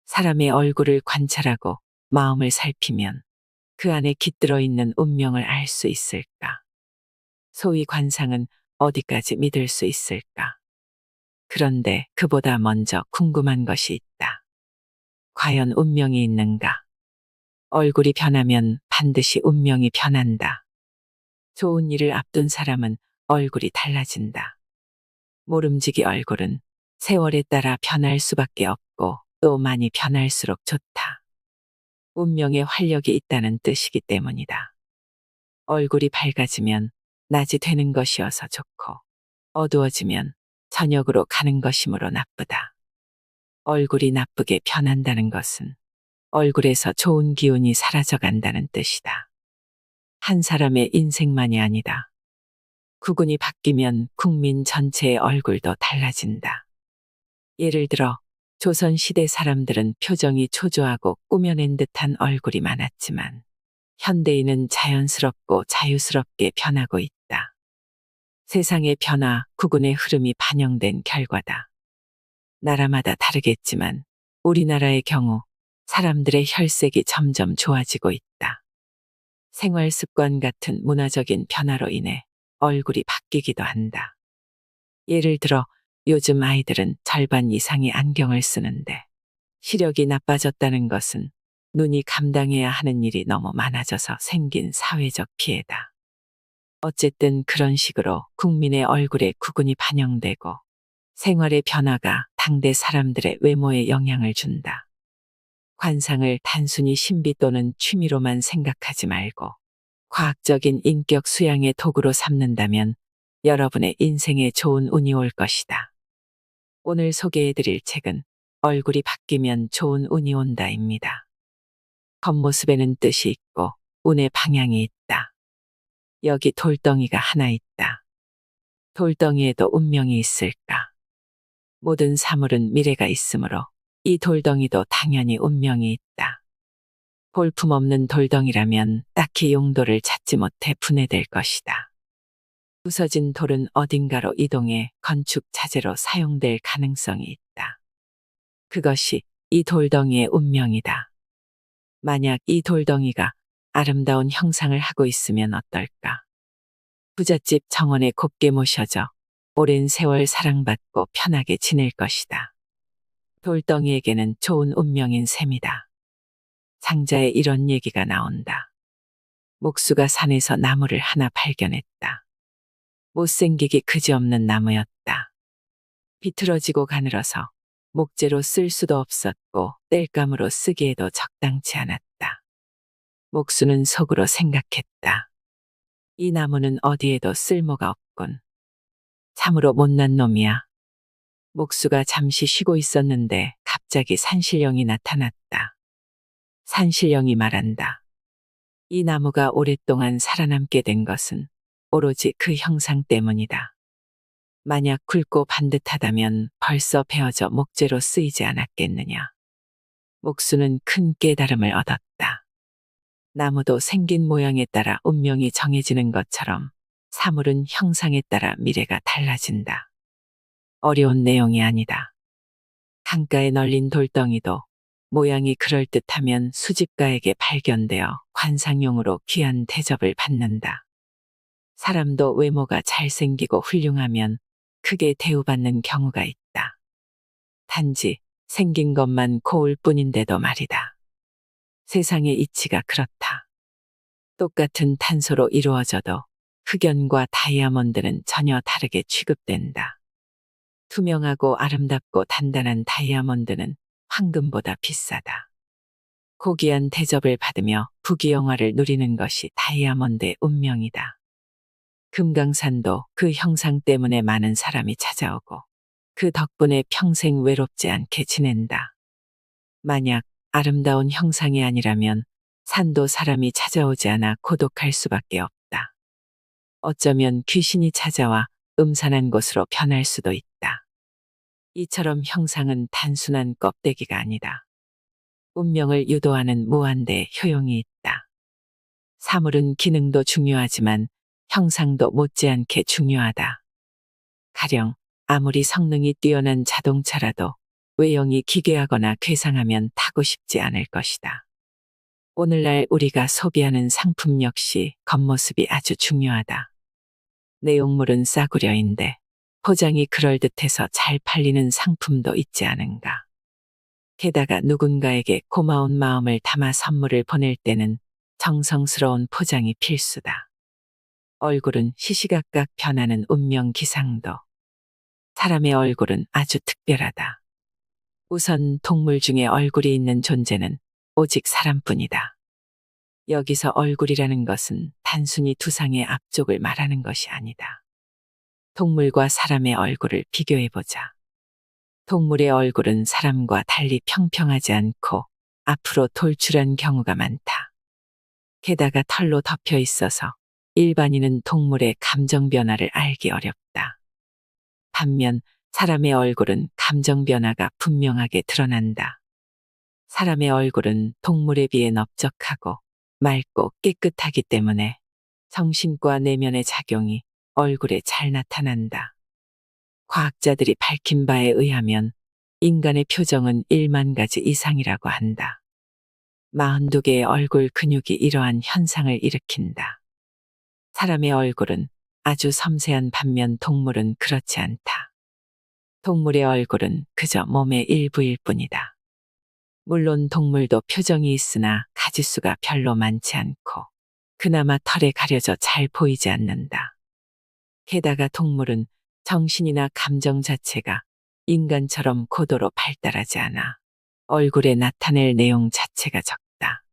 사람의 얼굴을 관찰하고 마음을 살피면 그 안에 깃들어 있는 운명을 알 수 있을까? 소위 관상은 어디까지 믿을 수 있을까? 그런데 그보다 먼저 궁금한 것이 있다. 과연 운명이 있는가? 얼굴이 변하면 반드시 운명이 변한다. 좋은 일을 앞둔 사람은 얼굴이 달라진다. 모름지기 얼굴은 세월에 따라 변할 수밖에 없고 또 많이 변할수록 좋다. 운명에 활력이 있다는 뜻이기 때문이다. 얼굴이 밝아지면 낮이 되는 것이어서 좋고 어두워지면 저녁으로 가는 것이므로 나쁘다. 얼굴이 나쁘게 변한다는 것은 얼굴에서 좋은 기운이 사라져 간다는 뜻이다. 한 사람의 인생만이 아니다. 국운이 바뀌면 국민 전체의 얼굴도 달라진다. 예를 들어 조선시대 사람들은 표정이 초조하고 꾸며낸 듯한 얼굴이 많았지만 현대인은 자연스럽고 자유스럽게 변하고 있다. 세상의 변화, 국운의 흐름이 반영된 결과다. 나라마다 다르겠지만 우리나라의 경우 사람들의 혈색이 점점 좋아지고 있다. 생활 습관 같은 문화적인 변화로 인해 얼굴이 바뀌기도 한다. 예를 들어 요즘 아이들은 절반 이상이 안경을 쓰는데 시력이 나빠졌다는 것은 눈이 감당해야 하는 일이 너무 많아져서 생긴 사회적 피해다. 어쨌든 그런 식으로 국민의 얼굴에 국운이 반영되고 생활의 변화가 당대 사람들의 외모에 영향을 준다. 관상을 단순히 신비 또는 취미로만 생각하지 말고 과학적인 인격 수양의 도구로 삼는다면 여러분의 인생에 좋은 운이 올 것이다. 오늘 소개해드릴 책은 얼굴이 바뀌면 좋은 운이 온다입니다. 겉모습에는 뜻이 있고 운의 방향이 있다. 여기 돌덩이가 하나 있다. 돌덩이에도 운명이 있을까? 모든 사물은 미래가 있으므로 이 돌덩이도 당연히 운명이 있다. 볼품없는 돌덩이라면 딱히 용도를 찾지 못해 분해될 것이다. 부서진 돌은 어딘가로 이동해 건축 자재로 사용될 가능성이 있다. 그것이 이 돌덩이의 운명이다. 만약 이 돌덩이가 아름다운 형상을 하고 있으면 어떨까? 부잣집 정원에 곱게 모셔져 오랜 세월 사랑받고 편하게 지낼 것이다. 돌덩이에게는 좋은 운명인 셈이다. 장자에 이런 얘기가 나온다. 목수가 산에서 나무를 하나 발견했다. 못생기기 그지없는 나무였다. 비틀어지고 가늘어서 목재로 쓸 수도 없었고 땔감으로 쓰기에도 적당치 않았다. 목수는 속으로 생각했다. 이 나무는 어디에도 쓸모가 없군. 참으로 못난 놈이야. 목수가 잠시 쉬고 있었는데 갑자기 산신령이 나타났다. 산신령이 말한다. 이 나무가 오랫동안 살아남게 된 것은 오로지 그 형상 때문이다. 만약 굵고 반듯하다면 벌써 베어져 목재로 쓰이지 않았겠느냐. 목수는 큰 깨달음을 얻었다. 나무도 생긴 모양에 따라 운명이 정해지는 것처럼 사물은 형상에 따라 미래가 달라진다. 어려운 내용이 아니다. 강가에 널린 돌덩이도 모양이 그럴듯하면 수집가에게 발견되어 관상용으로 귀한 대접을 받는다. 사람도 외모가 잘생기고 훌륭하면 크게 대우받는 경우가 있다. 단지 생긴 것만 고울 뿐인데도 말이다. 세상의 이치가 그렇다. 똑같은 탄소로 이루어져도 흑연과 다이아몬드는 전혀 다르게 취급된다. 투명하고 아름답고 단단한 다이아몬드는 황금보다 비싸다. 고귀한 대접을 받으며 부귀영화를 누리는 것이 다이아몬드의 운명이다. 금강산도 그 형상 때문에 많은 사람이 찾아오고 그 덕분에 평생 외롭지 않게 지낸다. 만약 아름다운 형상이 아니라면 산도 사람이 찾아오지 않아 고독할 수밖에 없다. 어쩌면 귀신이 찾아와 음산한 곳으로 변할 수도 있다. 이처럼 형상은 단순한 껍데기가 아니다. 운명을 유도하는 무한대의 효용이 있다. 사물은 기능도 중요하지만 형상도 못지않게 중요하다. 가령 아무리 성능이 뛰어난 자동차라도 외형이 기괴하거나 괴상하면 타고 싶지 않을 것이다. 오늘날 우리가 소비하는 상품 역시 겉모습이 아주 중요하다. 내용물은 싸구려인데 포장이 그럴듯해서 잘 팔리는 상품도 있지 않은가. 게다가 누군가에게 고마운 마음을 담아 선물을 보낼 때는 정성스러운 포장이 필수다. 얼굴은 시시각각 변하는 운명 기상도. 사람의 얼굴은 아주 특별하다. 우선 동물 중에 얼굴이 있는 존재는 오직 사람뿐이다. 여기서 얼굴이라는 것은 단순히 두상의 앞쪽을 말하는 것이 아니다. 동물과 사람의 얼굴을 비교해보자. 동물의 얼굴은 사람과 달리 평평하지 않고 앞으로 돌출한 경우가 많다. 게다가 털로 덮여 있어서 일반인은 동물의 감정 변화를 알기 어렵다. 반면 사람의 얼굴은 감정 변화가 분명하게 드러난다. 사람의 얼굴은 동물에 비해 넓적하고 맑고 깨끗하기 때문에 정신과 내면의 작용이 얼굴에 잘 나타난다. 과학자들이 밝힌 바에 의하면 인간의 표정은 1만 가지 이상이라고 한다. 42개의 얼굴 근육이 이러한 현상을 일으킨다. 사람의 얼굴은 아주 섬세한 반면 동물은 그렇지 않다. 동물의 얼굴은 그저 몸의 일부일 뿐이다. 물론 동물도 표정이 있으나 가지수가 별로 많지 않고 그나마 털에 가려져 잘 보이지 않는다. 게다가 동물은 정신이나 감정 자체가 인간처럼 고도로 발달하지 않아 얼굴에 나타낼 내용 자체가 적다.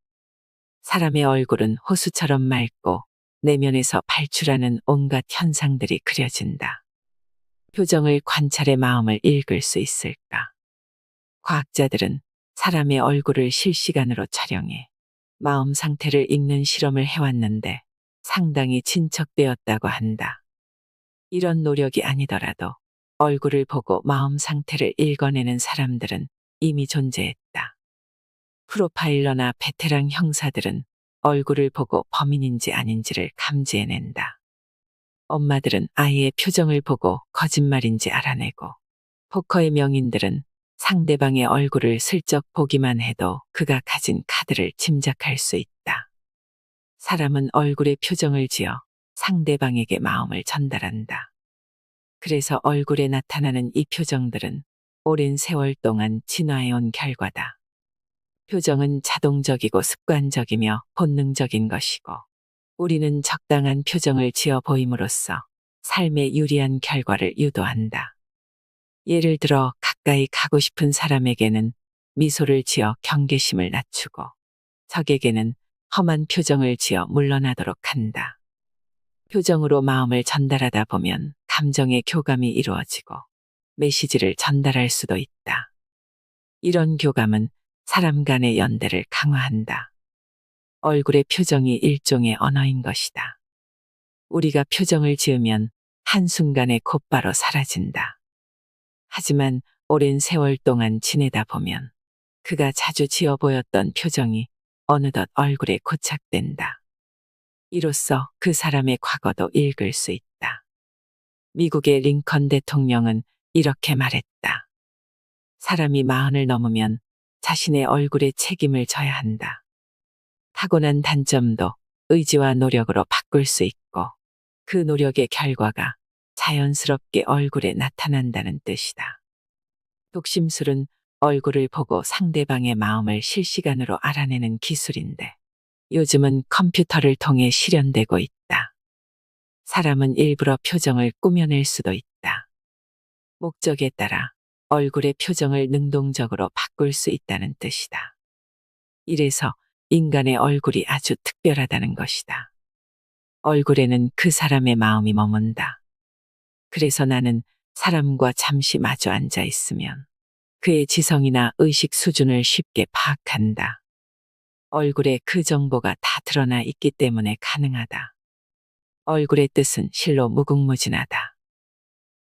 사람의 얼굴은 호수처럼 맑고 내면에서 발출하는 온갖 현상들이 그려진다. 표정을 관찰해 마음을 읽을 수 있을까? 과학자들은 사람의 얼굴을 실시간으로 촬영해 마음 상태를 읽는 실험을 해왔는데 상당히 진척되었다고 한다. 이런 노력이 아니더라도 얼굴을 보고 마음 상태를 읽어내는 사람들은 이미 존재했다. 프로파일러나 베테랑 형사들은 얼굴을 보고 범인인지 아닌지를 감지해낸다. 엄마들은 아이의 표정을 보고 거짓말인지 알아내고 포커의 명인들은 상대방의 얼굴을 슬쩍 보기만 해도 그가 가진 카드를 짐작할 수 있다. 사람은 얼굴에 표정을 지어 상대방에게 마음을 전달한다. 그래서 얼굴에 나타나는 이 표정들은 오랜 세월 동안 진화해온 결과다. 표정은 자동적이고 습관적이며 본능적인 것이고 우리는 적당한 표정을 지어 보임으로써 삶에 유리한 결과를 유도한다. 예를 들어 가까이 가고 싶은 사람에게는 미소를 지어 경계심을 낮추고 적에게는 험한 표정을 지어 물러나도록 한다. 표정으로 마음을 전달하다 보면 감정의 교감이 이루어지고 메시지를 전달할 수도 있다. 이런 교감은 사람 간의 연대를 강화한다. 얼굴의 표정이 일종의 언어인 것이다. 우리가 표정을 지으면 한순간에 곧바로 사라진다. 하지만 오랜 세월 동안 지내다 보면 그가 자주 지어 보였던 표정이 어느덧 얼굴에 고착된다. 이로써 그 사람의 과거도 읽을 수 있다. 미국의 링컨 대통령은 이렇게 말했다. 사람이 40을 넘으면 자신의 얼굴에 책임을 져야 한다. 타고난 단점도 의지와 노력으로 바꿀 수 있고 그 노력의 결과가 자연스럽게 얼굴에 나타난다는 뜻이다. 독심술은 얼굴을 보고 상대방의 마음을 실시간으로 알아내는 기술인데 요즘은 컴퓨터를 통해 실현되고 있다. 사람은 일부러 표정을 꾸며낼 수도 있다. 목적에 따라 얼굴의 표정을 능동적으로 바꿀 수 있다는 뜻이다. 이래서 인간의 얼굴이 아주 특별하다는 것이다. 얼굴에는 그 사람의 마음이 머문다. 그래서 나는 사람과 잠시 마주 앉아 있으면 그의 지성이나 의식 수준을 쉽게 파악한다. 얼굴에 그 정보가 다 드러나 있기 때문에 가능하다. 얼굴의 뜻은 실로 무궁무진하다.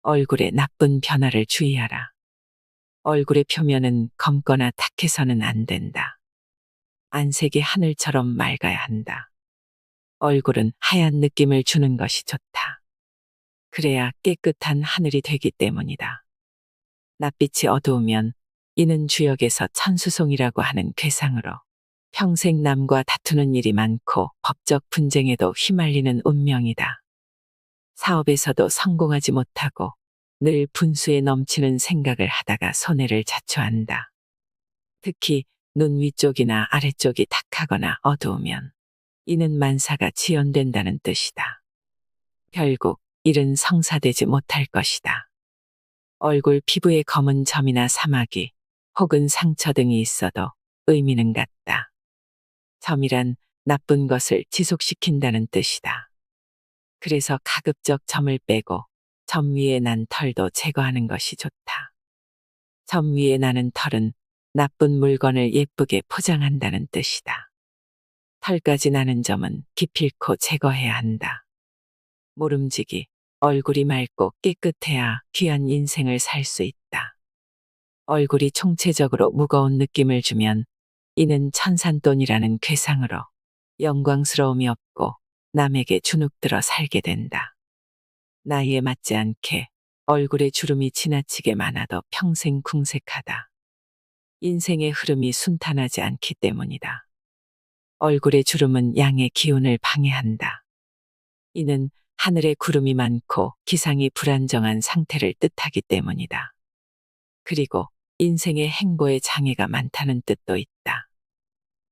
얼굴의 나쁜 변화를 주의하라. 얼굴의 표면은 검거나 탁해서는 안 된다. 안색이 하늘처럼 맑아야 한다. 얼굴은 하얀 느낌을 주는 것이 좋다. 그래야 깨끗한 하늘이 되기 때문이다. 낯빛이 어두우면 이는 주역에서 천수송이라고 하는 괴상으로 평생 남과 다투는 일이 많고 법적 분쟁에도 휘말리는 운명이다. 사업에서도 성공하지 못하고 늘 분수에 넘치는 생각을 하다가 손해를 자초한다. 특히 눈 위쪽이나 아래쪽이 탁하거나 어두우면 이는 만사가 지연된다는 뜻이다. 결국 일은 성사되지 못할 것이다. 얼굴 피부에 검은 점이나 사마귀 혹은 상처 등이 있어도 의미는 같다. 점이란 나쁜 것을 지속시킨다는 뜻이다. 그래서 가급적 점을 빼고 점 위에 난 털도 제거하는 것이 좋다. 점 위에 나는 털은 나쁜 물건을 예쁘게 포장한다는 뜻이다. 털까지 나는 점은 기필코 제거해야 한다. 모름지기, 얼굴이 맑고 깨끗해야 귀한 인생을 살 수 있다. 얼굴이 총체적으로 무거운 느낌을 주면 이는 천산돈이라는 괴상으로 영광스러움이 없고 남에게 주눅들어 살게 된다. 나이에 맞지 않게 얼굴에 주름이 지나치게 많아도 평생 궁색하다. 인생의 흐름이 순탄하지 않기 때문이다. 얼굴의 주름은 양의 기운을 방해한다. 이는 하늘에 구름이 많고 기상이 불안정한 상태를 뜻하기 때문이다. 그리고 인생의 행보에 장애가 많다는 뜻도 있다.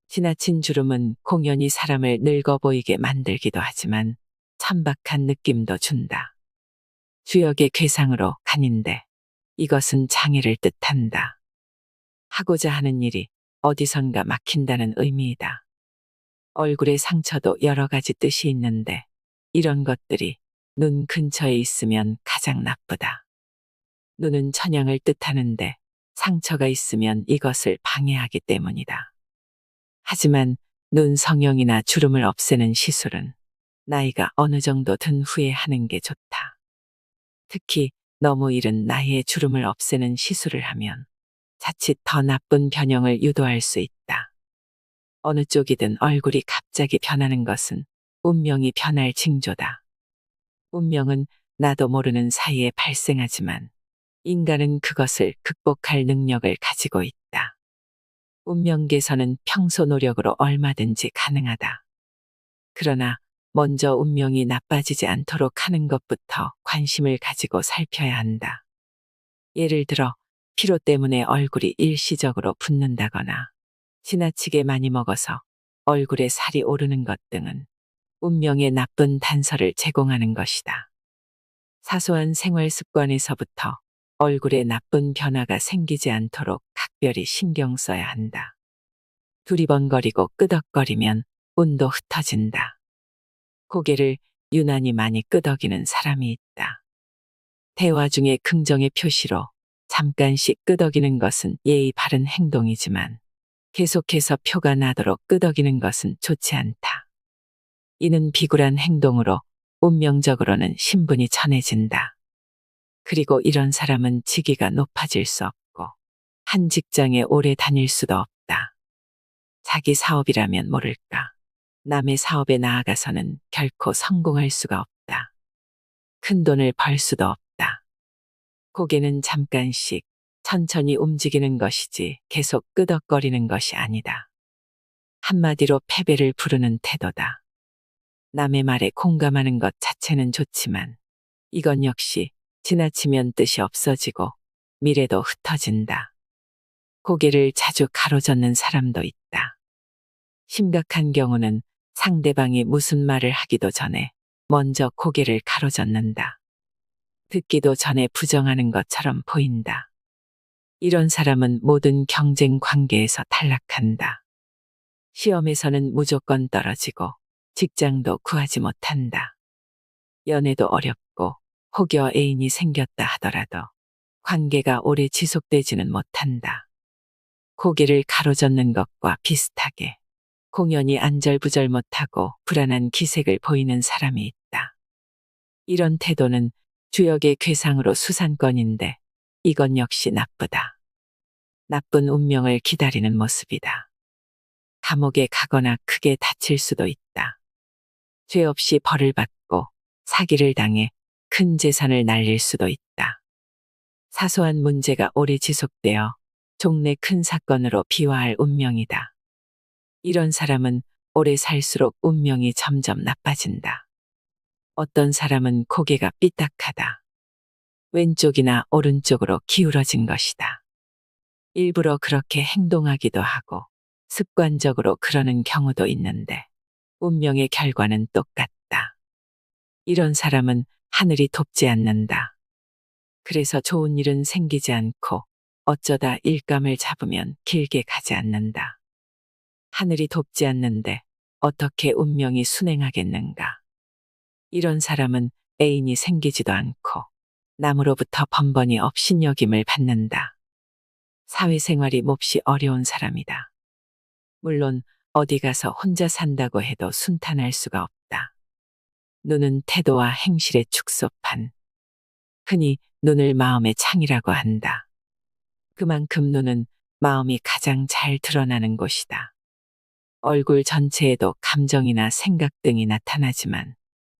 지나친 주름은 공연히 사람을 늙어 보이게 만들기도 하지만 천박한 느낌도 준다. 주역의 괴상으로 간인데 이것은 장애를 뜻한다. 하고자 하는 일이 어디선가 막힌다는 의미이다. 얼굴의 상처도 여러 가지 뜻이 있는데 이런 것들이 눈 근처에 있으면 가장 나쁘다. 눈은 천양을 뜻하는데 상처가 있으면 이것을 방해하기 때문이다. 하지만 눈 성형이나 주름을 없애는 시술은 나이가 어느 정도 든 후에 하는 게 좋다. 특히 너무 이른 나이에 주름을 없애는 시술을 하면 자칫 더 나쁜 변형을 유도할 수 있다. 어느 쪽이든 얼굴이 갑자기 변하는 것은 운명이 변할 징조다. 운명은 나도 모르는 사이에 발생하지만 인간은 그것을 극복할 능력을 가지고 있다. 운명 개선은 평소 노력으로 얼마든지 가능하다. 그러나 먼저 운명이 나빠지지 않도록 하는 것부터 관심을 가지고 살펴야 한다. 예를 들어 피로 때문에 얼굴이 일시적으로 붓는다거나 지나치게 많이 먹어서 얼굴에 살이 오르는 것 등은 운명의 나쁜 단서를 제공하는 것이다. 사소한 생활 습관에서부터 얼굴에 나쁜 변화가 생기지 않도록 각별히 신경 써야 한다. 두리번거리고 끄덕거리면 운도 흩어진다. 고개를 유난히 많이 끄덕이는 사람이 있다. 대화 중에 긍정의 표시로 잠깐씩 끄덕이는 것은 예의 바른 행동이지만 계속해서 표가 나도록 끄덕이는 것은 좋지 않다. 이는 비굴한 행동으로 운명적으로는 신분이 천해진다. 그리고 이런 사람은 직위가 높아질 수 없고 한 직장에 오래 다닐 수도 없다. 자기 사업이라면 모를까. 남의 사업에 나아가서는 결코 성공할 수가 없다. 큰 돈을 벌 수도 없다. 고개는 잠깐씩 천천히 움직이는 것이지 계속 끄덕거리는 것이 아니다. 한마디로 패배를 부르는 태도다. 남의 말에 공감하는 것 자체는 좋지만 이건 역시 지나치면 뜻이 없어지고 미래도 흩어진다. 고개를 자주 가로젓는 사람도 있다. 심각한 경우는 상대방이 무슨 말을 하기도 전에 먼저 고개를 가로젓는다. 듣기도 전에 부정하는 것처럼 보인다. 이런 사람은 모든 경쟁 관계에서 탈락한다. 시험에서는 무조건 떨어지고 직장도 구하지 못한다. 연애도 어렵고 혹여 애인이 생겼다 하더라도 관계가 오래 지속되지는 못한다. 고개를 가로젓는 것과 비슷하게 공연히 안절부절 못하고 불안한 기색을 보이는 사람이 있다. 이런 태도는 주역의 괴상으로 수산권인데 이건 역시 나쁘다. 나쁜 운명을 기다리는 모습이다. 감옥에 가거나 크게 다칠 수도 있다. 죄 없이 벌을 받고 사기를 당해 큰 재산을 날릴 수도 있다. 사소한 문제가 오래 지속되어 종래 큰 사건으로 비화할 운명이다. 이런 사람은 오래 살수록 운명이 점점 나빠진다. 어떤 사람은 고개가 삐딱하다. 왼쪽이나 오른쪽으로 기울어진 것이다. 일부러 그렇게 행동하기도 하고 습관적으로 그러는 경우도 있는데 운명의 결과는 똑같다. 이런 사람은 하늘이 돕지 않는다. 그래서 좋은 일은 생기지 않고 어쩌다 일감을 잡으면 길게 가지 않는다. 하늘이 돕지 않는데 어떻게 운명이 순행하겠는가. 이런 사람은 애인이 생기지도 않고 남으로부터 번번이 업신여김을 받는다. 사회생활이 몹시 어려운 사람이다. 물론 어디 가서 혼자 산다고 해도 순탄할 수가 없다. 눈은 태도와 행실의 축소판. 흔히 눈을 마음의 창이라고 한다. 그만큼 눈은 마음이 가장 잘 드러나는 곳이다. 얼굴 전체에도 감정이나 생각 등이 나타나지만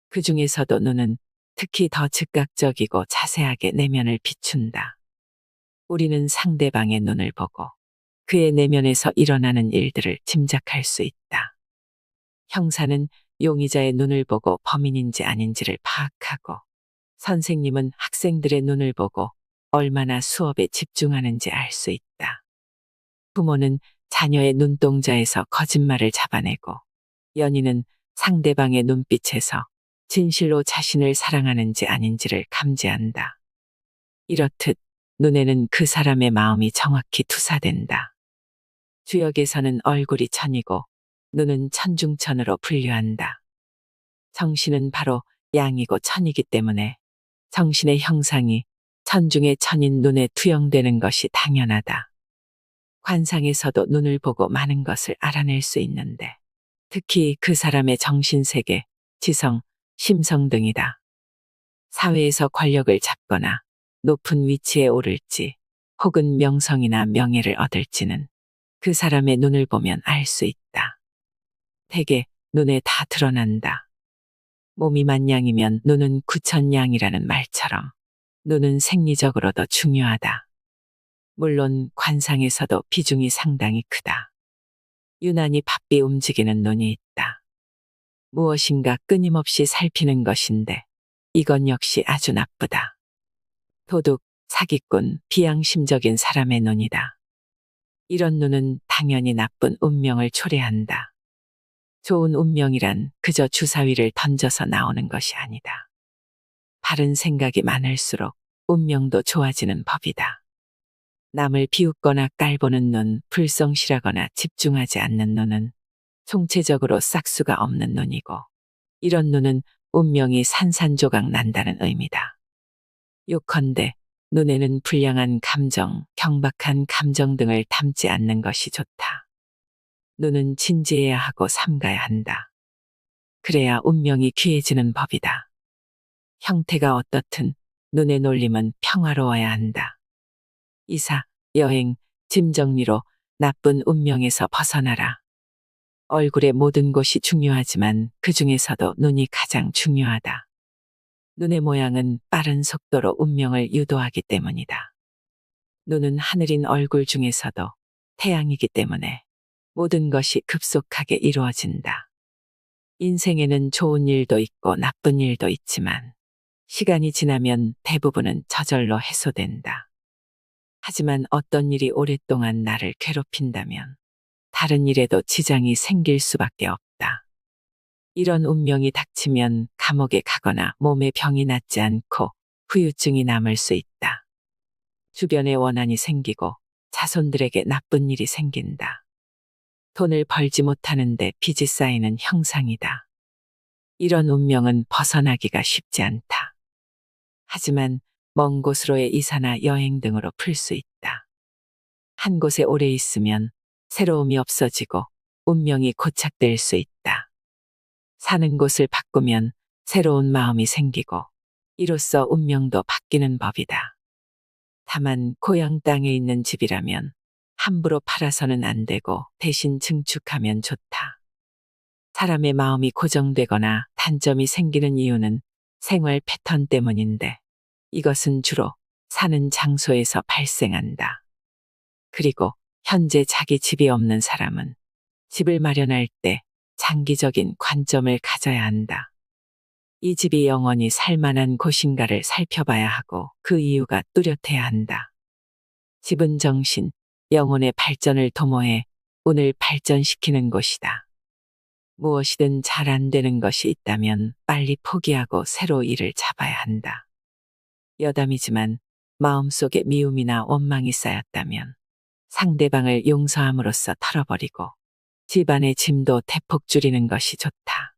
그 중에서도 눈은 특히 더 즉각적이고 자세하게 내면을 비춘다. 우리는 상대방의 눈을 보고 그의 내면에서 일어나는 일들을 짐작할 수 있다. 형사는 용의자의 눈을 보고 범인인지 아닌지를 파악하고 선생님은 학생들의 눈을 보고 얼마나 수업에 집중하는지 알 수 있다. 부모는 자녀의 눈동자에서 거짓말을 잡아내고 연인은 상대방의 눈빛에서 진실로 자신을 사랑하는지 아닌지를 감지한다. 이렇듯 눈에는 그 사람의 마음이 정확히 투사된다. 주역에서는 얼굴이 천이고 눈은 천중천으로 분류한다. 정신은 바로 양이고 천이기 때문에 정신의 형상이 천중의 천인 눈에 투영되는 것이 당연하다. 관상에서도 눈을 보고 많은 것을 알아낼 수 있는데 특히 그 사람의 정신세계, 지성, 심성 등이다. 사회에서 권력을 잡거나 높은 위치에 오를지 혹은 명성이나 명예를 얻을지는 그 사람의 눈을 보면 알 수 있다. 대개 눈에 다 드러난다. 몸이 만냥이면 눈은 구천냥이라는 말처럼 눈은 생리적으로도 중요하다. 물론 관상에서도 비중이 상당히 크다. 유난히 바삐 움직이는 눈이 있다. 무엇인가 끊임없이 살피는 것인데 이건 역시 아주 나쁘다. 도둑, 사기꾼, 비양심적인 사람의 눈이다. 이런 눈은 당연히 나쁜 운명을 초래한다. 좋은 운명이란 그저 주사위를 던져서 나오는 것이 아니다. 바른 생각이 많을수록 운명도 좋아지는 법이다. 남을 비웃거나 깔보는 눈, 불성실하거나 집중하지 않는 눈은 총체적으로 싹수가 없는 눈이고 이런 눈은 운명이 산산조각 난다는 의미다. 요컨대 눈에는 불량한 감정, 경박한 감정 등을 담지 않는 것이 좋다. 눈은 진지해야 하고 삼가야 한다. 그래야 운명이 귀해지는 법이다. 형태가 어떻든 눈의 놀림은 평화로워야 한다. 이사, 여행, 짐 정리로 나쁜 운명에서 벗어나라. 얼굴의 모든 곳이 중요하지만 그 중에서도 눈이 가장 중요하다. 눈의 모양은 빠른 속도로 운명을 유도하기 때문이다. 눈은 하늘인 얼굴 중에서도 태양이기 때문에 모든 것이 급속하게 이루어진다. 인생에는 좋은 일도 있고 나쁜 일도 있지만 시간이 지나면 대부분은 저절로 해소된다. 하지만 어떤 일이 오랫동안 나를 괴롭힌다면 다른 일에도 지장이 생길 수밖에 없다. 이런 운명이 닥치면 감옥에 가거나 몸에 병이 낫지 않고 후유증이 남을 수 있다. 주변에 원한이 생기고 자손들에게 나쁜 일이 생긴다. 돈을 벌지 못하는데 빚이 쌓이는 형상이다. 이런 운명은 벗어나기가 쉽지 않다. 하지만 먼 곳으로의 이사나 여행 등으로 풀 수 있다. 한 곳에 오래 있으면 새로움이 없어지고 운명이 고착될 수 있다. 사는 곳을 바꾸면 새로운 마음이 생기고 이로써 운명도 바뀌는 법이다. 다만 고향 땅에 있는 집이라면 함부로 팔아서는 안 되고 대신 증축하면 좋다. 사람의 마음이 고정되거나 단점이 생기는 이유는 생활 패턴 때문인데 이것은 주로 사는 장소에서 발생한다. 그리고 현재 자기 집이 없는 사람은 집을 마련할 때 장기적인 관점을 가져야 한다. 이 집이 영원히 살만한 곳인가를 살펴봐야 하고 그 이유가 뚜렷해야 한다. 집은 정신, 영혼의 발전을 도모해 운을 발전시키는 곳이다. 무엇이든 잘 안 되는 것이 있다면 빨리 포기하고 새로 일을 잡아야 한다. 여담이지만 마음속에 미움이나 원망이 쌓였다면 상대방을 용서함으로써 털어버리고 집안의 짐도 대폭 줄이는 것이 좋다.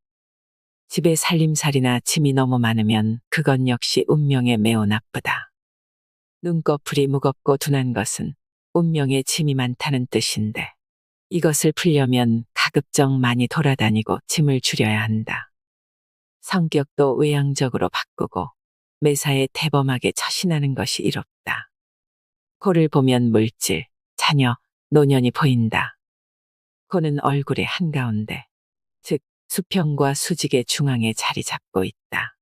집에 살림살이나 짐이 너무 많으면 그건 역시 운명에 매우 나쁘다. 눈꺼풀이 무겁고 둔한 것은 운명에 짐이 많다는 뜻인데 이것을 풀려면 가급적 많이 돌아다니고 짐을 줄여야 한다. 성격도 외향적으로 바꾸고 매사에 대범하게 처신하는 것이 이롭다. 코를 보면 물질, 자녀, 노년이 보인다. 코는 얼굴의 한가운데, 즉 수평과 수직의 중앙에 자리 잡고 있다.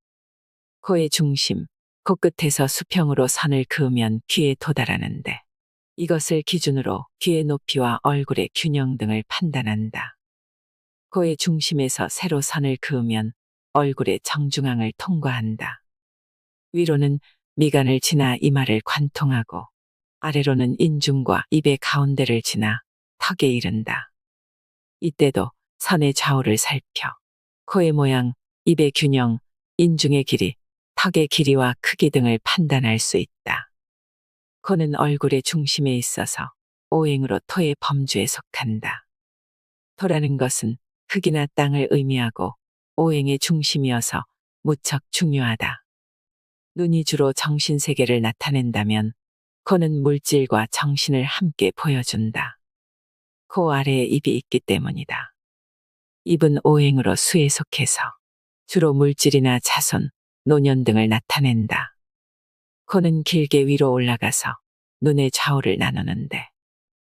코의 중심, 코끝에서 수평으로 선을 그으면 귀에 도달하는데 이것을 기준으로 귀의 높이와 얼굴의 균형 등을 판단한다. 코의 중심에서 세로 선을 그으면 얼굴의 정중앙을 통과한다. 위로는 미간을 지나 이마를 관통하고 아래로는 인중과 입의 가운데를 지나 턱에 이른다. 이때도 선의 좌우를 살펴 코의 모양, 입의 균형, 인중의 길이, 턱의 길이와 크기 등을 판단할 수 있다. 코는 얼굴의 중심에 있어서 오행으로 토의 범주에 속한다. 토라는 것은 흙이나 땅을 의미하고 오행의 중심이어서 무척 중요하다. 눈이 주로 정신세계를 나타낸다면 코는 물질과 정신을 함께 보여준다. 코 아래에 입이 있기 때문이다. 입은 오행으로 수에 속해서 주로 물질이나 자손, 노년 등을 나타낸다. 코는 길게 위로 올라가서 눈의 좌우를 나누는데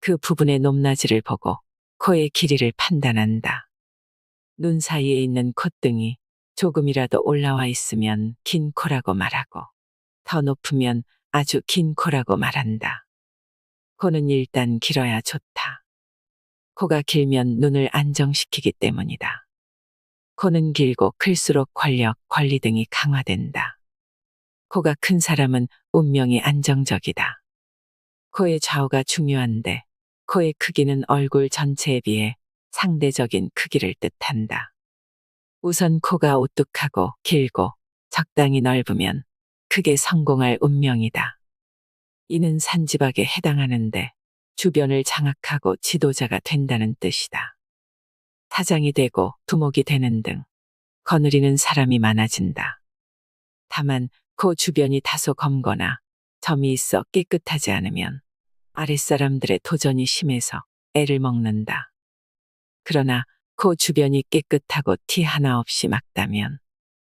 그 부분의 높낮이를 보고 코의 길이를 판단한다. 눈 사이에 있는 콧등이 조금이라도 올라와 있으면 긴 코라고 말하고 더 높으면 아주 긴 코라고 말한다. 코는 일단 길어야 좋다. 코가 길면 눈을 안정시키기 때문이다. 코는 길고 클수록 권력, 권리 등이 강화된다. 코가 큰 사람은 운명이 안정적이다. 코의 좌우가 중요한데 코의 크기는 얼굴 전체에 비해 상대적인 크기를 뜻한다. 우선 코가 오뚝하고 길고 적당히 넓으면 크게 성공할 운명이다. 이는 산지박에 해당하는데 주변을 장악하고 지도자가 된다는 뜻이다. 사장이 되고 두목이 되는 등 거느리는 사람이 많아진다. 다만 코 주변이 다소 검거나 점이 있어 깨끗하지 않으면 아랫사람들의 도전이 심해서 애를 먹는다. 그러나 코 주변이 깨끗하고 티 하나 없이 막다면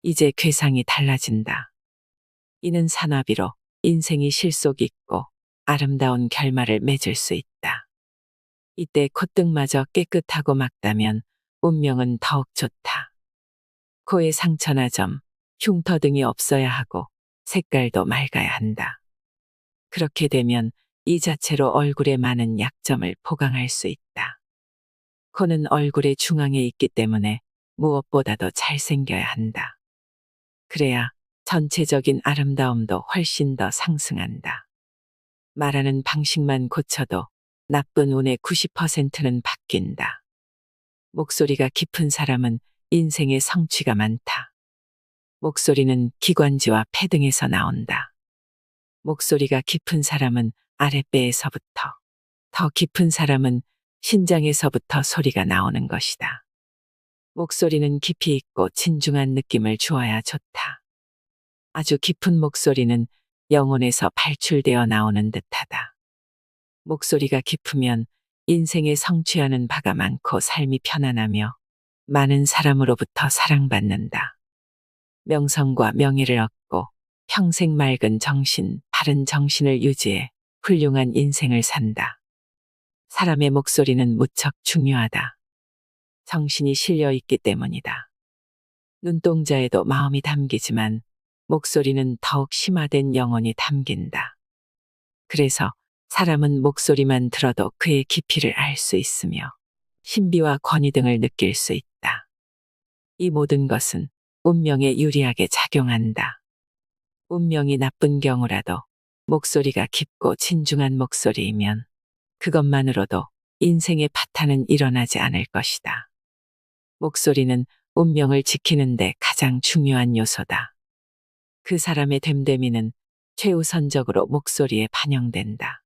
이제 궤상이 달라진다. 이는 산화비로 인생이 실속 있고 아름다운 결말을 맺을 수 있다. 이때 콧등마저 깨끗하고 막다면 운명은 더욱 좋다. 코에 상처나 점, 흉터 등이 없어야 하고 색깔도 맑아야 한다. 그렇게 되면 이 자체로 얼굴에 많은 약점을 보강할 수 있다. 코는 얼굴의 중앙에 있기 때문에 무엇보다도 잘생겨야 한다. 그래야 전체적인 아름다움도 훨씬 더 상승한다. 말하는 방식만 고쳐도 나쁜 운의 90%는 바뀐다. 목소리가 깊은 사람은 인생에 성취가 많다. 목소리는 기관지와 폐 등에서 나온다. 목소리가 깊은 사람은 아랫배에서부터, 더 깊은 사람은 신장에서부터 소리가 나오는 것이다. 목소리는 깊이 있고 진중한 느낌을 주어야 좋다. 아주 깊은 목소리는 영혼에서 발출되어 나오는 듯하다. 목소리가 깊으면 인생에 성취하는 바가 많고 삶이 편안하며 많은 사람으로부터 사랑받는다. 명성과 명예를 얻고 평생 맑은 정신, 바른 정신을 유지해 훌륭한 인생을 산다. 사람의 목소리는 무척 중요하다. 정신이 실려 있기 때문이다. 눈동자에도 마음이 담기지만 목소리는 더욱 심화된 영혼이 담긴다. 그래서 사람은 목소리만 들어도 그의 깊이를 알 수 있으며 신비와 권위 등을 느낄 수 있다. 이 모든 것은 운명에 유리하게 작용한다. 운명이 나쁜 경우라도 목소리가 깊고 진중한 목소리이면 그것만으로도 인생의 파탄은 일어나지 않을 것이다. 목소리는 운명을 지키는데 가장 중요한 요소다. 그 사람의 됨됨이는 최우선적으로 목소리에 반영된다.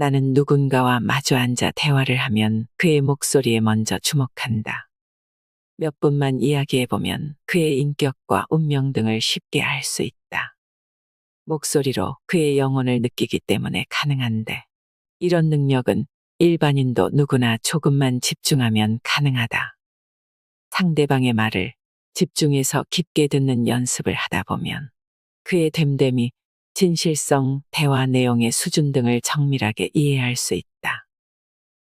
나는 누군가와 마주 앉아 대화를 하면 그의 목소리에 먼저 주목한다. 몇 분만 이야기해보면 그의 인격과 운명 등을 쉽게 알 수 있다. 목소리로 그의 영혼을 느끼기 때문에 가능한데, 이런 능력은 일반인도 누구나 조금만 집중하면 가능하다. 상대방의 말을 집중해서 깊게 듣는 연습을 하다 보면 그의 됨됨이, 진실성, 대화 내용의 수준 등을 정밀하게 이해할 수 있다.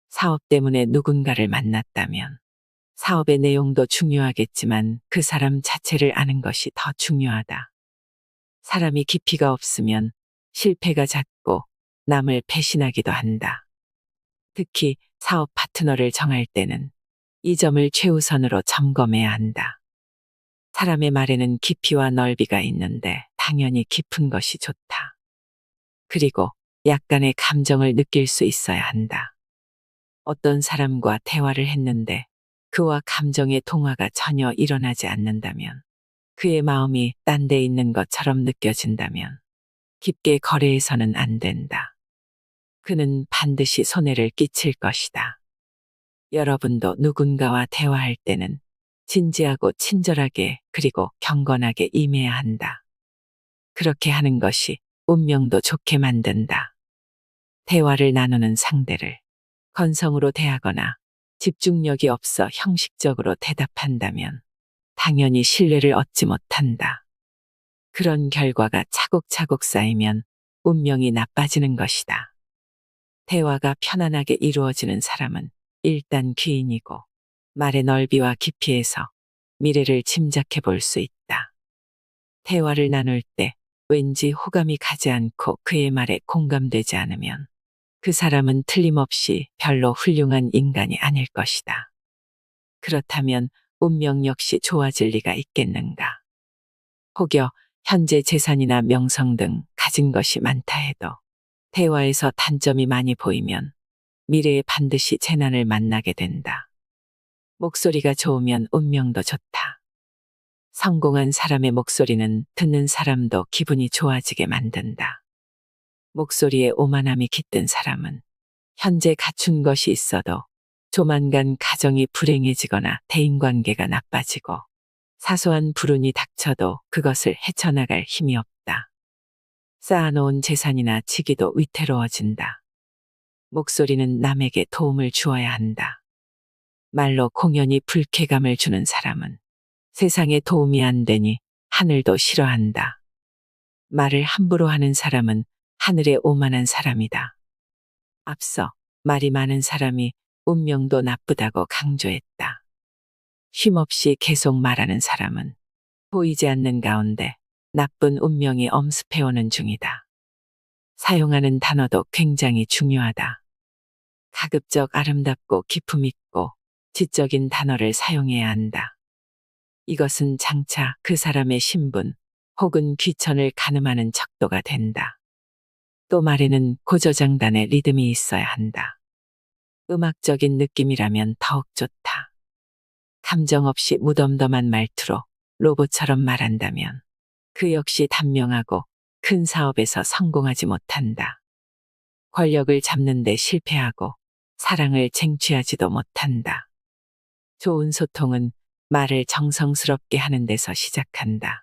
사업 때문에 누군가를 만났다면 사업의 내용도 중요하겠지만 그 사람 자체를 아는 것이 더 중요하다. 사람이 깊이가 없으면 실패가 잦고 남을 배신하기도 한다. 특히 사업 파트너를 정할 때는 이 점을 최우선으로 점검해야 한다. 사람의 말에는 깊이와 넓이가 있는데 당연히 깊은 것이 좋다. 그리고 약간의 감정을 느낄 수 있어야 한다. 어떤 사람과 대화를 했는데 그와 감정의 통화가 전혀 일어나지 않는다면, 그의 마음이 딴 데 있는 것처럼 느껴진다면 깊게 거래해서는 안 된다. 그는 반드시 손해를 끼칠 것이다. 여러분도 누군가와 대화할 때는 진지하고 친절하게 그리고 경건하게 임해야 한다. 그렇게 하는 것이 운명도 좋게 만든다. 대화를 나누는 상대를 건성으로 대하거나 집중력이 없어 형식적으로 대답한다면 당연히 신뢰를 얻지 못한다. 그런 결과가 차곡차곡 쌓이면 운명이 나빠지는 것이다. 대화가 편안하게 이루어지는 사람은 일단 귀인이고 말의 넓이와 깊이에서 미래를 짐작해 볼 수 있다. 대화를 나눌 때 왠지 호감이 가지 않고 그의 말에 공감되지 않으면 그 사람은 틀림없이 별로 훌륭한 인간이 아닐 것이다. 그렇다면 운명 역시 좋아질 리가 있겠는가. 혹여 현재 재산이나 명성 등 가진 것이 많다 해도 대화에서 단점이 많이 보이면 미래에 반드시 재난을 만나게 된다. 목소리가 좋으면 운명도 좋다. 성공한 사람의 목소리는 듣는 사람도 기분이 좋아지게 만든다. 목소리에 오만함이 깃든 사람은 현재 갖춘 것이 있어도 조만간 가정이 불행해지거나 대인관계가 나빠지고 사소한 불운이 닥쳐도 그것을 헤쳐나갈 힘이 없다. 쌓아놓은 재산이나 직위도 위태로워진다. 목소리는 남에게 도움을 주어야 한다. 말로 공연히 불쾌감을 주는 사람은 세상에 도움이 안 되니 하늘도 싫어한다. 말을 함부로 하는 사람은 하늘에 오만한 사람이다. 앞서 말이 많은 사람이 운명도 나쁘다고 강조했다. 쉼없이 계속 말하는 사람은 보이지 않는 가운데 나쁜 운명이 엄습해오는 중이다. 사용하는 단어도 굉장히 중요하다. 가급적 아름답고 기품 있고 지적인 단어를 사용해야 한다. 이것은 장차 그 사람의 신분 혹은 귀천을 가늠하는 척도가 된다. 또 말에는 고저장단의 리듬이 있어야 한다. 음악적인 느낌이라면 더욱 좋다. 감정 없이 무덤덤한 말투로 로봇처럼 말한다면 그 역시 단명하고 큰 사업에서 성공하지 못한다. 권력을 잡는 데 실패하고 사랑을 쟁취하지도 못한다. 좋은 소통은 말을 정성스럽게 하는 데서 시작한다.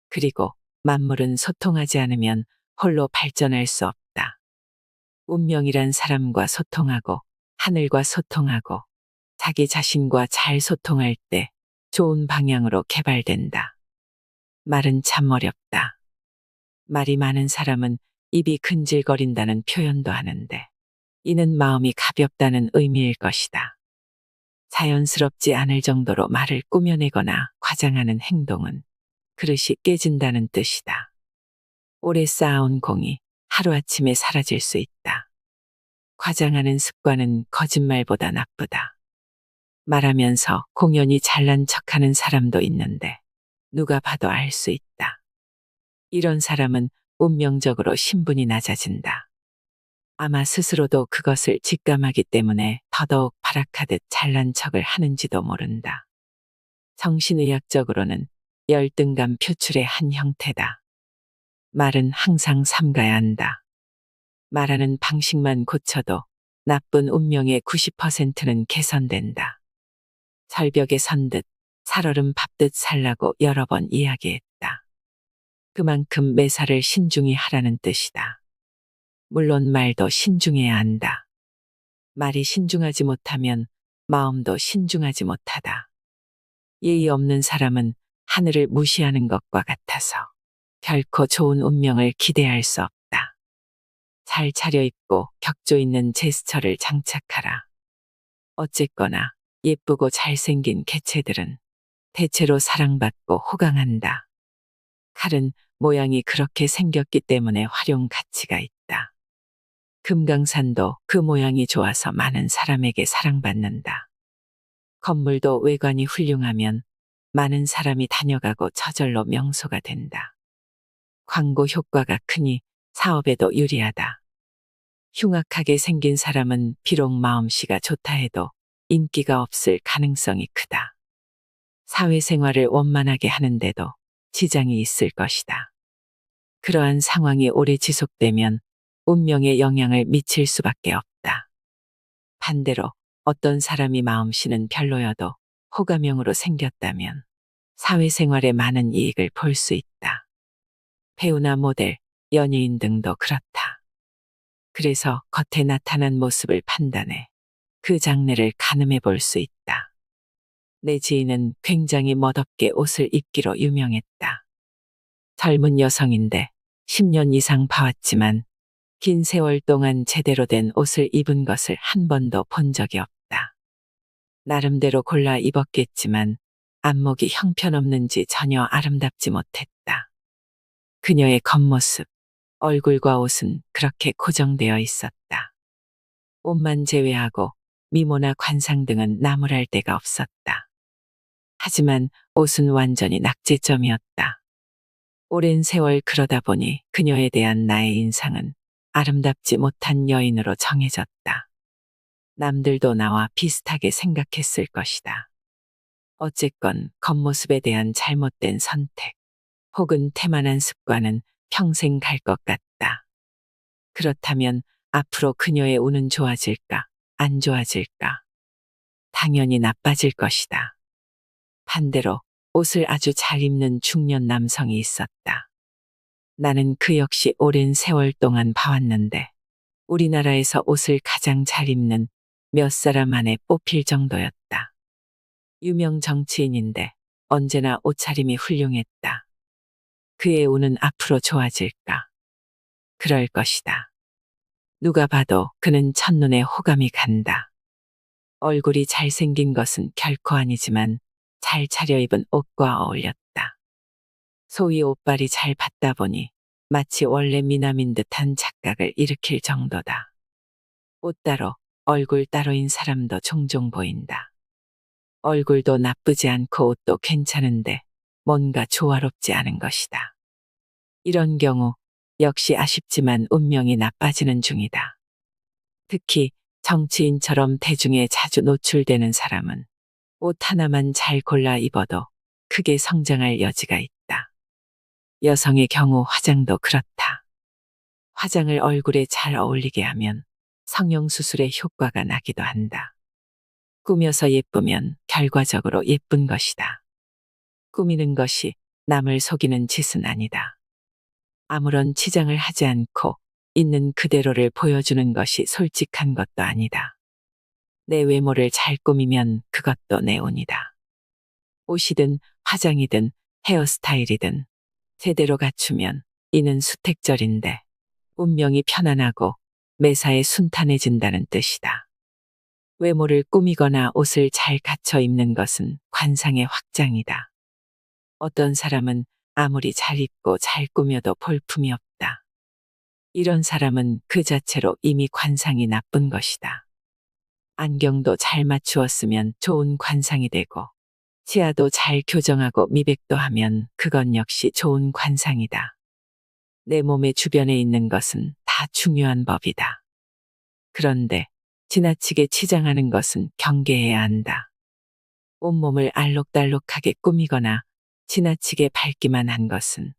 그리고 만물은 소통하지 않으면 홀로 발전할 수 없다. 운명이란 사람과 소통하고 하늘과 소통하고 자기 자신과 잘 소통할 때 좋은 방향으로 개발된다. 말은 참 어렵다. 말이 많은 사람은 입이 근질거린다는 표현도 하는데 이는 마음이 가볍다는 의미일 것이다. 자연스럽지 않을 정도로 말을 꾸며내거나 과장하는 행동은 그릇이 깨진다는 뜻이다. 오래 쌓아온 공이 하루아침에 사라질 수 있다. 과장하는 습관은 거짓말보다 나쁘다. 말하면서 공연히 잘난 척하는 사람도 있는데 누가 봐도 알 수 있다. 이런 사람은 운명적으로 신분이 낮아진다. 아마 스스로도 그것을 직감하기 때문에 더더욱 발악하듯 잘난 척을 하는지도 모른다. 정신의학적으로는 열등감 표출의 한 형태다. 말은 항상 삼가야 한다. 말하는 방식만 고쳐도 나쁜 운명의 90%는 개선된다. 절벽에 선 듯 살얼음 밟듯 살라고 여러 번 이야기했다. 그만큼 매사를 신중히 하라는 뜻이다. 물론 말도 신중해야 한다. 말이 신중하지 못하면 마음도 신중하지 못하다. 예의 없는 사람은 하늘을 무시하는 것과 같아서 결코 좋은 운명을 기대할 수 없다. 잘 차려입고 격조 있는 제스처를 장착하라. 어쨌거나 예쁘고 잘생긴 개체들은 대체로 사랑받고 호강한다. 칼은 모양이 그렇게 생겼기 때문에 활용 가치가 있다. 금강산도 그 모양이 좋아서 많은 사람에게 사랑받는다. 건물도 외관이 훌륭하면 많은 사람이 다녀가고 저절로 명소가 된다. 광고 효과가 크니 사업에도 유리하다. 흉악하게 생긴 사람은 비록 마음씨가 좋다 해도 인기가 없을 가능성이 크다. 사회생활을 원만하게 하는데도 지장이 있을 것이다. 그러한 상황이 오래 지속되면 운명에 영향을 미칠 수밖에 없다. 반대로 어떤 사람이 마음씨는 별로여도 호감형으로 생겼다면 사회생활에 많은 이익을 볼 수 있다. 배우나 모델, 연예인 등도 그렇다. 그래서 겉에 나타난 모습을 판단해 그 장래를 가늠해 볼 수 있다. 내 지인은 굉장히 멋없게 옷을 입기로 유명했다. 젊은 여성인데 10년 이상 봐왔지만 긴 세월 동안 제대로 된 옷을 입은 것을 한 번도 본 적이 없다. 나름대로 골라 입었겠지만 안목이 형편없는지 전혀 아름답지 못했다. 그녀의 겉모습, 얼굴과 옷은 그렇게 고정되어 있었다. 옷만 제외하고 미모나 관상 등은 나무랄 데가 없었다. 하지만 옷은 완전히 낙제점이었다. 오랜 세월 그러다 보니 그녀에 대한 나의 인상은 아름답지 못한 여인으로 정해졌다. 남들도 나와 비슷하게 생각했을 것이다. 어쨌건 겉모습에 대한 잘못된 선택 혹은 태만한 습관은 평생 갈 것 같다. 그렇다면 앞으로 그녀의 운은 좋아질까, 안 좋아질까? 당연히 나빠질 것이다. 반대로 옷을 아주 잘 입는 중년 남성이 있었다. 나는 그 역시 오랜 세월 동안 봐왔는데 우리나라에서 옷을 가장 잘 입는 몇 사람 안에 뽑힐 정도였다. 유명 정치인인데 언제나 옷차림이 훌륭했다. 그의 운은 앞으로 좋아질까? 그럴 것이다. 누가 봐도 그는 첫눈에 호감이 간다. 얼굴이 잘생긴 것은 결코 아니지만 잘 차려입은 옷과 어울렸다. 소위 옷발이 잘 받다 보니 마치 원래 미남인 듯한 착각을 일으킬 정도다. 옷 따로, 얼굴 따로인 사람도 종종 보인다. 얼굴도 나쁘지 않고 옷도 괜찮은데 뭔가 조화롭지 않은 것이다. 이런 경우 역시 아쉽지만 운명이 나빠지는 중이다. 특히 정치인처럼 대중에 자주 노출되는 사람은 옷 하나만 잘 골라 입어도 크게 성장할 여지가 있다. 여성의 경우 화장도 그렇다. 화장을 얼굴에 잘 어울리게 하면 성형수술의 효과가 나기도 한다. 꾸며서 예쁘면 결과적으로 예쁜 것이다. 꾸미는 것이 남을 속이는 짓은 아니다. 아무런 치장을 하지 않고 있는 그대로를 보여주는 것이 솔직한 것도 아니다. 내 외모를 잘 꾸미면 그것도 내 운이다. 옷이든 화장이든 헤어스타일이든 제대로 갖추면 이는 수택절인데 운명이 편안하고 매사에 순탄해진다는 뜻이다. 외모를 꾸미거나 옷을 잘 갖춰 입는 것은 관상의 확장이다. 어떤 사람은 아무리 잘 입고 잘 꾸며도 볼품이 없다. 이런 사람은 그 자체로 이미 관상이 나쁜 것이다. 안경도 잘 맞추었으면 좋은 관상이 되고, 치아도 잘 교정하고 미백도 하면 그건 역시 좋은 관상이다. 내 몸의 주변에 있는 것은 다 중요한 법이다. 그런데 지나치게 치장하는 것은 경계해야 한다. 온몸을 알록달록하게 꾸미거나 지나치게 밝기만 한 것은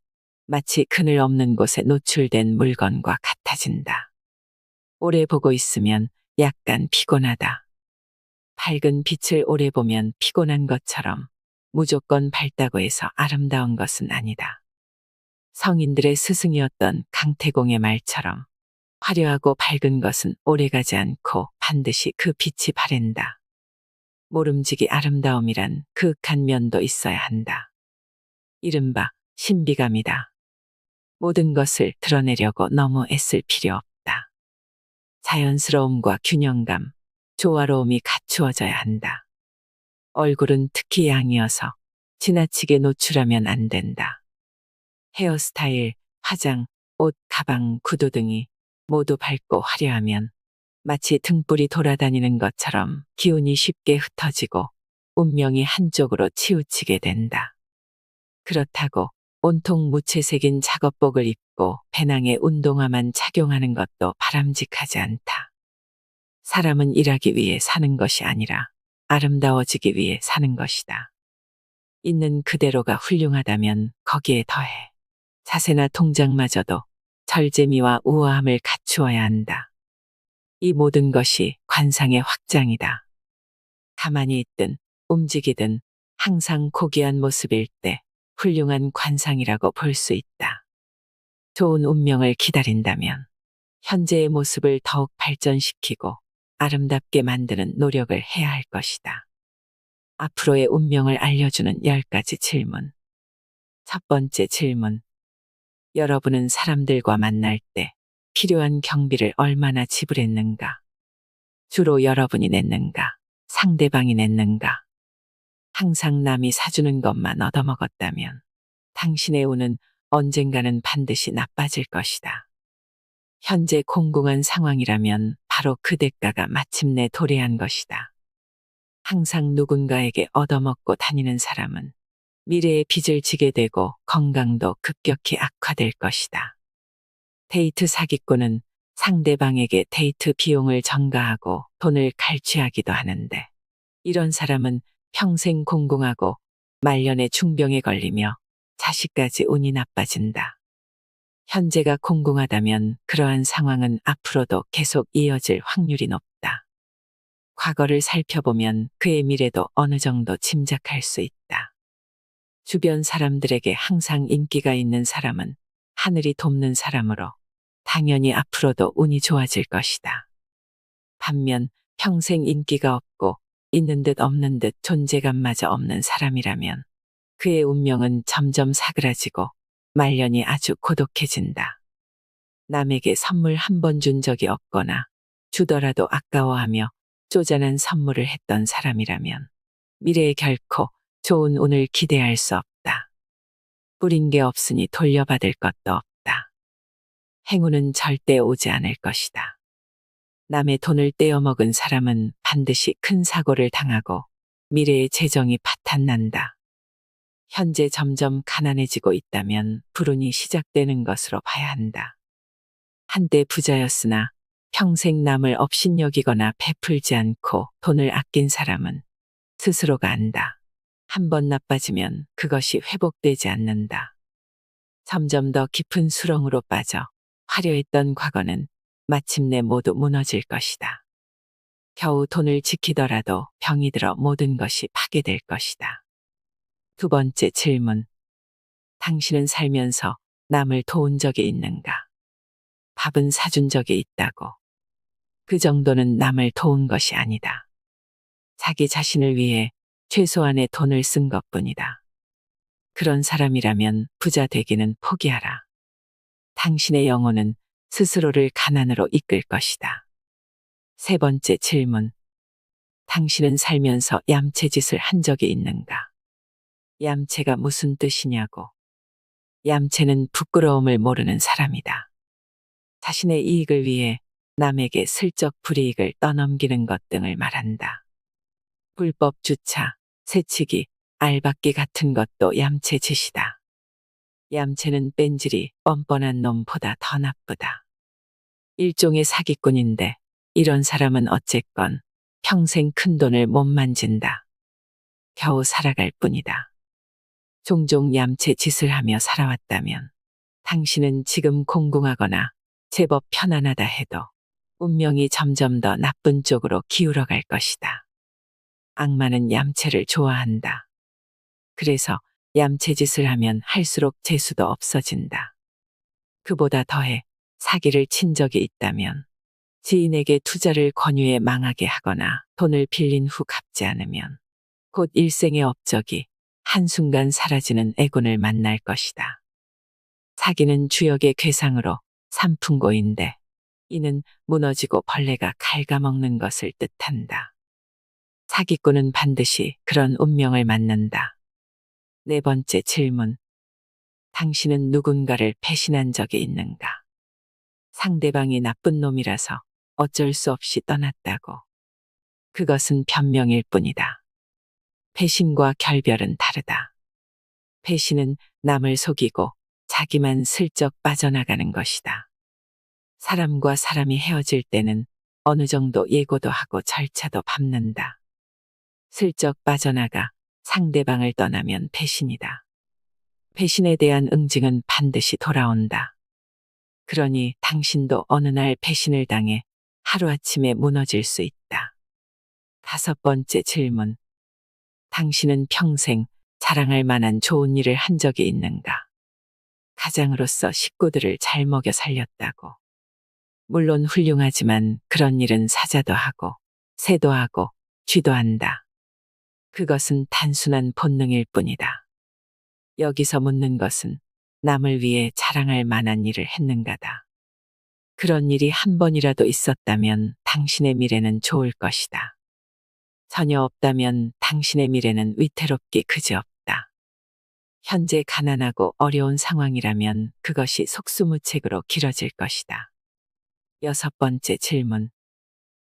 마치 그늘 없는 곳에 노출된 물건과 같아진다. 오래 보고 있으면 약간 피곤하다. 밝은 빛을 오래 보면 피곤한 것처럼 무조건 밝다고 해서 아름다운 것은 아니다. 성인들의 스승이었던 강태공의 말처럼 화려하고 밝은 것은 오래가지 않고 반드시 그 빛이 바랜다. 모름지기 아름다움이란 그윽한 면도 있어야 한다. 이른바 신비감이다. 모든 것을 드러내려고 너무 애쓸 필요 없다. 자연스러움과 균형감, 조화로움이 갖추어져야 한다. 얼굴은 특히 양이어서 지나치게 노출하면 안 된다. 헤어스타일, 화장, 옷, 가방, 구두 등이 모두 밝고 화려하면 마치 등불이 돌아다니는 것처럼 기운이 쉽게 흩어지고 운명이 한쪽으로 치우치게 된다. 그렇다고 온통 무채색인 작업복을 입고 배낭에 운동화만 착용하는 것도 바람직하지 않다. 사람은 일하기 위해 사는 것이 아니라 아름다워지기 위해 사는 것이다. 있는 그대로가 훌륭하다면 거기에 더해 자세나 동작마저도 절제미와 우아함을 갖추어야 한다. 이 모든 것이 관상의 확장이다. 가만히 있든 움직이든 항상 고귀한 모습일 때 훌륭한 관상이라고 볼 수 있다. 좋은 운명을 기다린다면 현재의 모습을 더욱 발전시키고 아름답게 만드는 노력을 해야 할 것이다. 앞으로의 운명을 알려주는 10가지 질문. 첫 번째 질문. 여러분은 사람들과 만날 때 필요한 경비를 얼마나 지불했는가? 주로 여러분이 냈는가? 상대방이 냈는가? 항상 남이 사주는 것만 얻어먹었다면 당신의 운은 언젠가는 반드시 나빠질 것이다. 현재 공공한 상황이라면 바로 그 대가가 마침내 도래한 것이다. 항상 누군가에게 얻어먹고 다니는 사람은 미래에 빚을 지게 되고 건강도 급격히 악화될 것이다. 데이트 사기꾼은 상대방에게 데이트 비용을 전가하고 돈을 갈취하기도 하는데 이런 사람은 평생 공공하고 말년에 중병에 걸리며 자식까지 운이 나빠진다. 현재가 공공하다면 그러한 상황은 앞으로도 계속 이어질 확률이 높다. 과거를 살펴보면 그의 미래도 어느 정도 짐작할 수 있다. 주변 사람들에게 항상 인기가 있는 사람은 하늘이 돕는 사람으로 당연히 앞으로도 운이 좋아질 것이다. 반면 평생 인기가 없고 있는 듯 없는 듯 존재감마저 없는 사람이라면 그의 운명은 점점 사그라지고 말년이 아주 고독해진다. 남에게 선물 한 번 준 적이 없거나 주더라도 아까워하며 쪼잔한 선물을 했던 사람이라면 미래에 결코 좋은 운을 기대할 수 없다. 뿌린 게 없으니 돌려받을 것도 없다. 행운은 절대 오지 않을 것이다. 남의 돈을 떼어먹은 사람은 반드시 큰 사고를 당하고 미래의 재정이 파탄난다. 현재 점점 가난해지고 있다면 불운이 시작되는 것으로 봐야 한다. 한때 부자였으나 평생 남을 업신여기거나 베풀지 않고 돈을 아낀 사람은 스스로가 안다. 한 번 나빠지면 그것이 회복되지 않는다. 점점 더 깊은 수렁으로 빠져 화려했던 과거는 마침내 모두 무너질 것이다. 겨우 돈을 지키더라도 병이 들어 모든 것이 파괴될 것이다. 두 번째 질문. 당신은 살면서 남을 도운 적이 있는가? 밥은 사준 적이 있다고. 그 정도는 남을 도운 것이 아니다. 자기 자신을 위해 최소한의 돈을 쓴 것뿐이다. 그런 사람이라면 부자 되기는 포기하라. 당신의 영혼은 스스로를 가난으로 이끌 것이다. 세 번째 질문. 당신은 살면서 얌체짓을 한 적이 있는가? 얌체가 무슨 뜻이냐고. 얌체는 부끄러움을 모르는 사람이다. 자신의 이익을 위해 남에게 슬쩍 불이익을 떠넘기는 것 등을 말한다. 불법 주차, 새치기, 알박기 같은 것도 얌체 짓이다. 얌체는 뺀질이 뻔뻔한 놈보다 더 나쁘다. 일종의 사기꾼인데 이런 사람은 어쨌건 평생 큰 돈을 못 만진다. 겨우 살아갈 뿐이다. 종종 얌체 짓을 하며 살아왔다면 당신은 지금 공공하거나 제법 편안하다 해도 운명이 점점 더 나쁜 쪽으로 기울어갈 것이다. 악마는 얌체를 좋아한다. 그래서 얌체 짓을 하면 할수록 재수도 없어진다. 그보다 더해 사기를 친 적이 있다면 지인에게 투자를 권유해 망하게 하거나 돈을 빌린 후 갚지 않으면 곧 일생의 업적이 한순간 사라지는 애군을 만날 것이다. 사기는 주역의 괴상으로 삼풍고인데 이는 무너지고 벌레가 갉아먹는 것을 뜻한다. 사기꾼은 반드시 그런 운명을 맞는다. 네 번째 질문. 당신은 누군가를 배신한 적이 있는가? 상대방이 나쁜 놈이라서 어쩔 수 없이 떠났다고. 그것은 변명일 뿐이다. 배신과 결별은 다르다. 배신은 남을 속이고 자기만 슬쩍 빠져나가는 것이다. 사람과 사람이 헤어질 때는 어느 정도 예고도 하고 절차도 밟는다. 슬쩍 빠져나가 상대방을 떠나면 배신이다. 배신에 대한 응징은 반드시 돌아온다. 그러니 당신도 어느 날 배신을 당해 하루아침에 무너질 수 있다. 다섯 번째 질문. 당신은 평생 자랑할 만한 좋은 일을 한 적이 있는가? 가장으로서 식구들을 잘 먹여 살렸다고. 물론 훌륭하지만 그런 일은 사자도 하고 새도 하고 쥐도 한다. 그것은 단순한 본능일 뿐이다. 여기서 묻는 것은 남을 위해 자랑할 만한 일을 했는가다. 그런 일이 한 번이라도 있었다면 당신의 미래는 좋을 것이다. 전혀 없다면 당신의 미래는 위태롭기 그지없다. 현재 가난하고 어려운 상황이라면 그것이 속수무책으로 길어질 것이다. 여섯 번째 질문.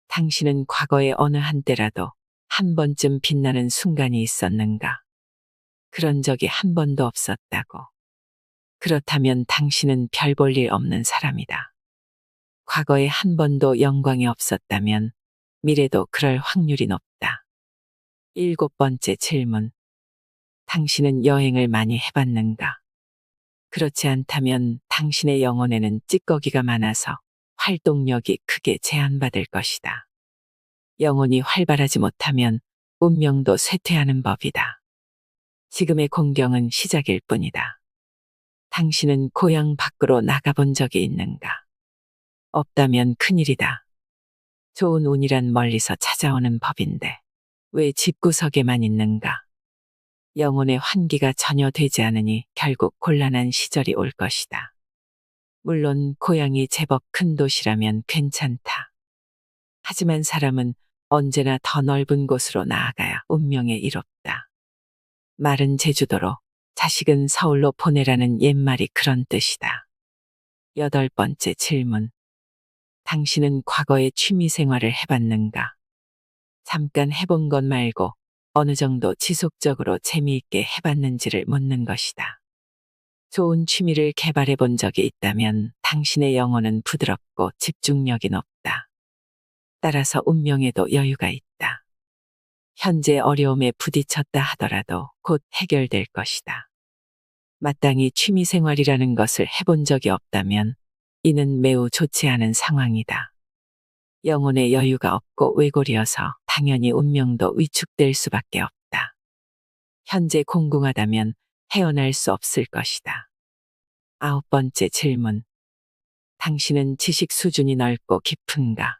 당신은 과거의 어느 한때라도 한 번쯤 빛나는 순간이 있었는가? 그런 적이 한 번도 없었다고. 그렇다면 당신은 별 볼 일 없는 사람이다. 과거에 한 번도 영광이 없었다면 미래도 그럴 확률이 높다. 일곱 번째 질문. 당신은 여행을 많이 해봤는가? 그렇지 않다면 당신의 영혼에는 찌꺼기가 많아서 활동력이 크게 제한받을 것이다. 영혼이 활발하지 못하면 운명도 쇠퇴하는 법이다. 지금의 공경은 시작일 뿐이다. 당신은 고향 밖으로 나가본 적이 있는가? 없다면 큰일이다. 좋은 운이란 멀리서 찾아오는 법인데 왜 집구석에만 있는가? 영혼의 환기가 전혀 되지 않으니 결국 곤란한 시절이 올 것이다. 물론 고향이 제법 큰 도시라면 괜찮다. 하지만 사람은 언제나 더 넓은 곳으로 나아가야 운명에 이롭다. 말은 제주도로, 자식은 서울로 보내라는 옛말이 그런 뜻이다. 여덟 번째 질문. 당신은 과거에 취미 생활을 해봤는가? 잠깐 해본 것 말고 어느 정도 지속적으로 재미있게 해봤는지를 묻는 것이다. 좋은 취미를 개발해 본 적이 있다면 당신의 영혼은 부드럽고 집중력이 높다. 따라서 운명에도 여유가 있다. 현재 어려움에 부딪혔다 하더라도 곧 해결될 것이다. 마땅히 취미 생활이라는 것을 해본 적이 없다면 이는 매우 좋지 않은 상황이다. 영혼의 여유가 없고 외골이어서 당연히 운명도 위축될 수밖에 없다. 현재 공공하다면 헤어날 수 없을 것이다. 아홉 번째 질문. 당신은 지식 수준이 넓고 깊은가?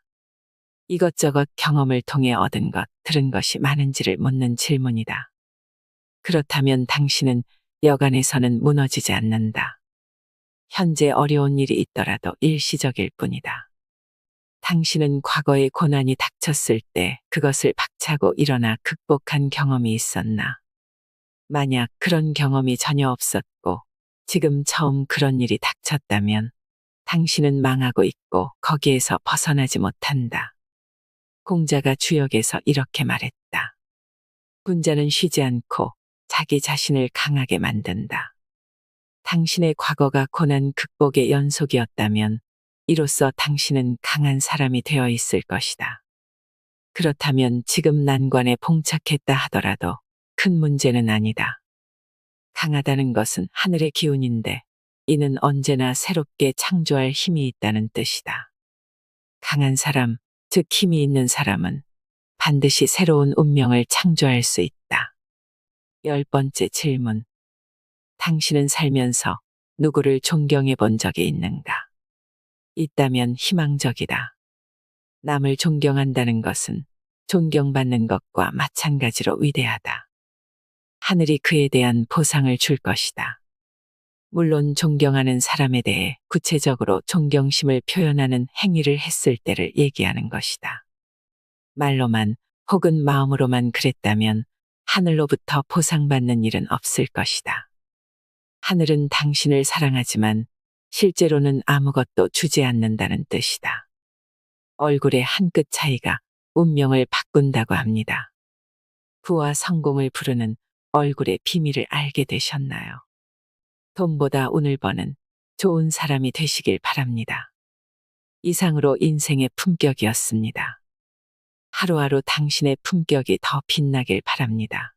이것저것 경험을 통해 얻은 것, 들은 것이 많은지를 묻는 질문이다. 그렇다면 당신은 여간에서는 무너지지 않는다. 현재 어려운 일이 있더라도 일시적일 뿐이다. 당신은 과거에 고난이 닥쳤을 때 그것을 박차고 일어나 극복한 경험이 있었나? 만약 그런 경험이 전혀 없었고 지금 처음 그런 일이 닥쳤다면 당신은 망하고 있고 거기에서 벗어나지 못한다. 공자가 주역에서 이렇게 말했다. 군자는 쉬지 않고 자기 자신을 강하게 만든다. 당신의 과거가 고난 극복의 연속이었다면 이로써 당신은 강한 사람이 되어 있을 것이다. 그렇다면 지금 난관에 봉착했다 하더라도 큰 문제는 아니다. 강하다는 것은 하늘의 기운인데 이는 언제나 새롭게 창조할 힘이 있다는 뜻이다. 강한 사람, 즉 힘이 있는 사람은 반드시 새로운 운명을 창조할 수 있다. 10번째 질문. 당신은 살면서 누구를 존경해 본 적이 있는가? 있다면 희망적이다. 남을 존경한다는 것은 존경받는 것과 마찬가지로 위대하다. 하늘이 그에 대한 보상을 줄 것이다. 물론 존경하는 사람에 대해 구체적으로 존경심을 표현하는 행위를 했을 때를 얘기하는 것이다. 말로만 혹은 마음으로만 그랬다면 하늘로부터 보상받는 일은 없을 것이다. 하늘은 당신을 사랑하지만 실제로는 아무것도 주지 않는다는 뜻이다. 얼굴의 한 끗 차이가 운명을 바꾼다고 합니다. 부와 성공을 부르는 얼굴의 비밀을 알게 되셨나요? 돈보다 운을 버는 좋은 사람이 되시길 바랍니다. 이상으로 인생의 품격이었습니다. 하루하루 당신의 품격이 더 빛나길 바랍니다.